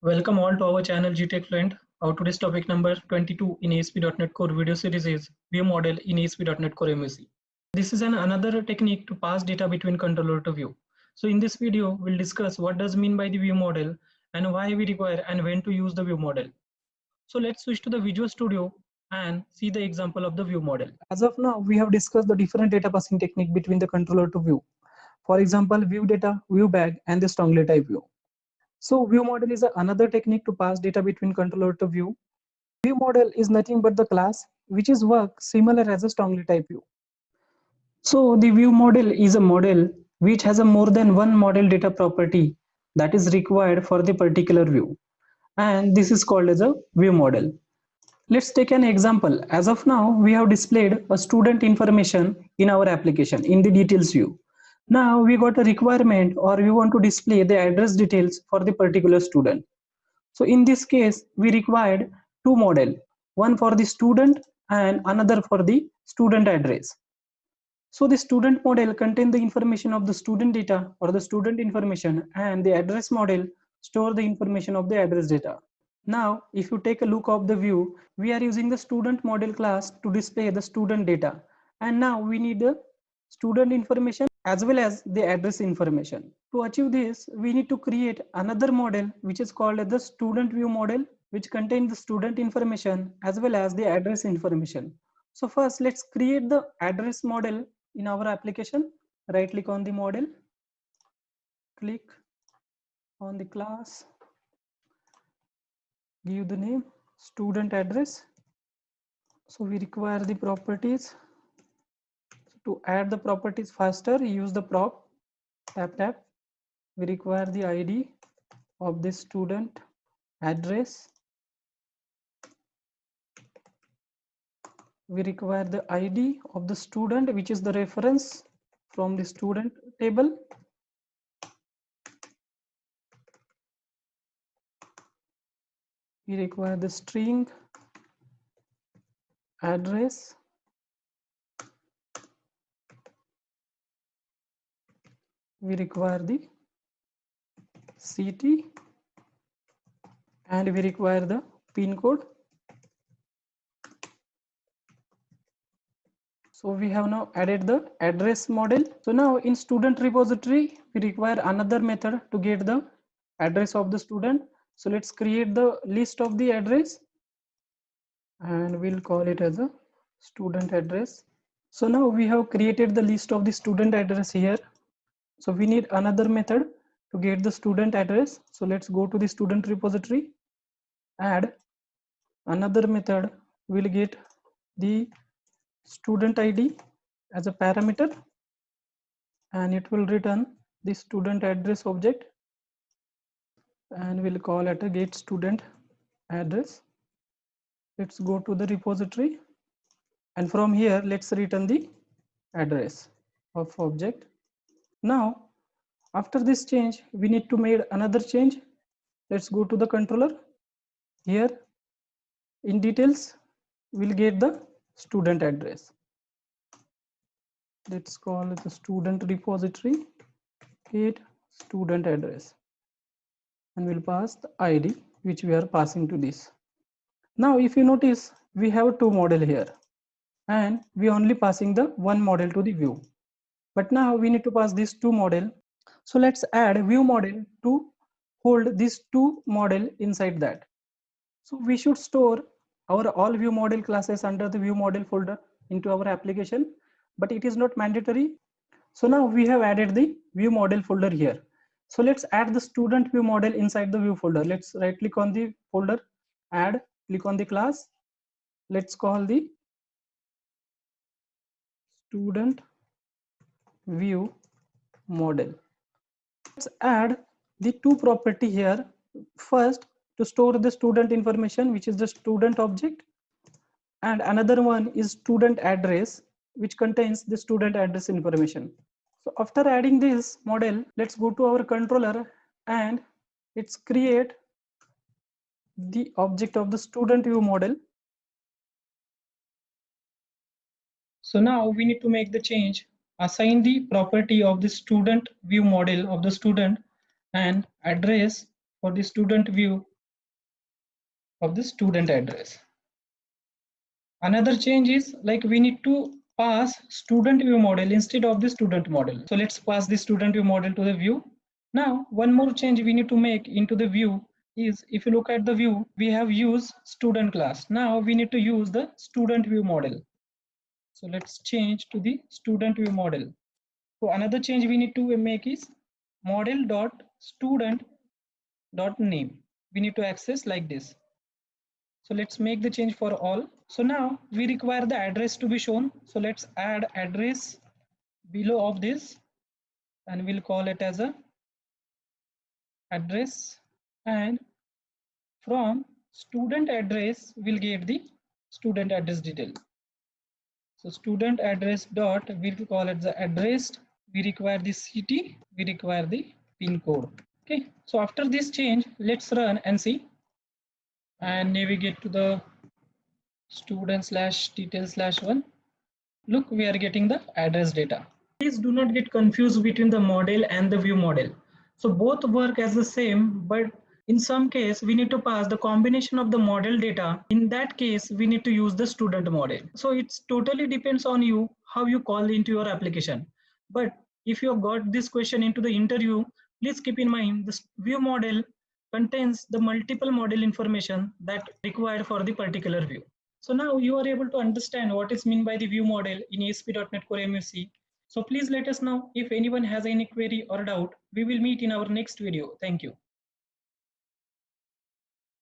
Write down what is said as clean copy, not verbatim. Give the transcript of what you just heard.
Welcome all to our channel GTech Fluent. Our today's topic number 22 in ASP.NET Core video series is ViewModel in ASP.NET Core MVC. This is another technique to pass data between controller to view. So in this video, we'll discuss what does mean by the ViewModel and why we require and when to use the ViewModel. So let's switch to the Visual Studio and see the example of the ViewModel. As of now, we have discussed the different data passing technique between the controller to view. For example, view data, view bag, and the strongly type view. So ViewModel is another technique to pass data between controller to view. ViewModel is nothing but the class which is work similar as a strongly type view. So the ViewModel is a model which has a more than one model data property that is required for the particular view, and this is called as a ViewModel. Let's take an example. As of now, we have displayed a student information in our application in the details view. Now we got a requirement or we want to display the address details for the particular student. So in this case, we required two models, one for the student and another for the student address. So the student model contains the information of the student data or the student information, and the address model store the information of the address data. Now, if you take a look of the view, we are using the student model class to display the student data. And now we need the student information as well as the address information. To achieve this, we need to create another model which is called the student view model, which contains the student information as well as the address information. So first, let's create the address model in our application. Right click on the model, click on the class, give the name student address. So we require the properties. To add the properties faster, use the prop, tap. We require the ID of the student address. We require the ID of the student, which is the reference from the student table. We require the string address. We require the city and we require the pin code. So we have now added the address model. So now in student repository, we require another method to get the address of the student. So let's create the list of the address and we'll call it as a student address. So now we have created the list of the student address here. So we need another method to get the student address. So let's go to the student repository, add another method. We'll get the student ID as a parameter and it will return the student address object, and we'll call it a get student address. Let's go to the repository and from here let's return the address of object. Now after this change, we need to make another change. Let's go to the controller. Here in details, we'll get the student address. Let's call it the student repository, get student address, and we'll pass the ID which we are passing to this. Now if you notice, we have two model here and we only passing the one model to the view. But now we need to pass these two model. So let's add view model to hold these two model inside that. So we should store our all view model classes under the view model folder into our application, but it is not mandatory. So now we have added the view model folder here. So let's add the student view model inside the view folder. Let's right click on the folder, add, click on the class. Let's call the student view model. Let's add the two property here. First, to store the student information, which is the student object, and another one is student address, which contains the student address information. So after adding this model, let's go to our controller and let's create the object of the student view model. So now we need to make the change, assign the property of the student view model of the student and address for the student view of the student address. Another change is like we need to pass student view model instead of the student model. So let's pass the student view model to the view. Now, one more change we need to make into the view is, if you look at the view, we have used student class. Now we need to use the student view model. So let's change to the student view model. So another change we need to make is model.student.name. We need to access like this. So let's make the change for all. So now we require the address to be shown. So let's add address below of this and we'll call it as a address, and from student address we'll get the student address detail. So student address dot, we'll call it the address. We require the city, we require the pin code. Okay, so after this change, let's run and see and navigate to the student/detail/1. Look, we are getting the address data. Please do not get confused between the model and the view model. So both work as the same, but in some case we need to pass the combination of the model data. In that case, we need to use the student model. So it's totally depends on you how you call into your application. But if you have got this question into the interview, please keep in mind the view model contains the multiple model information that required for the particular view. So now you are able to understand what is meant by the view model in ASP.NET Core MVC. So please let us know if anyone has any query or doubt. We will meet in our next video. Thank you.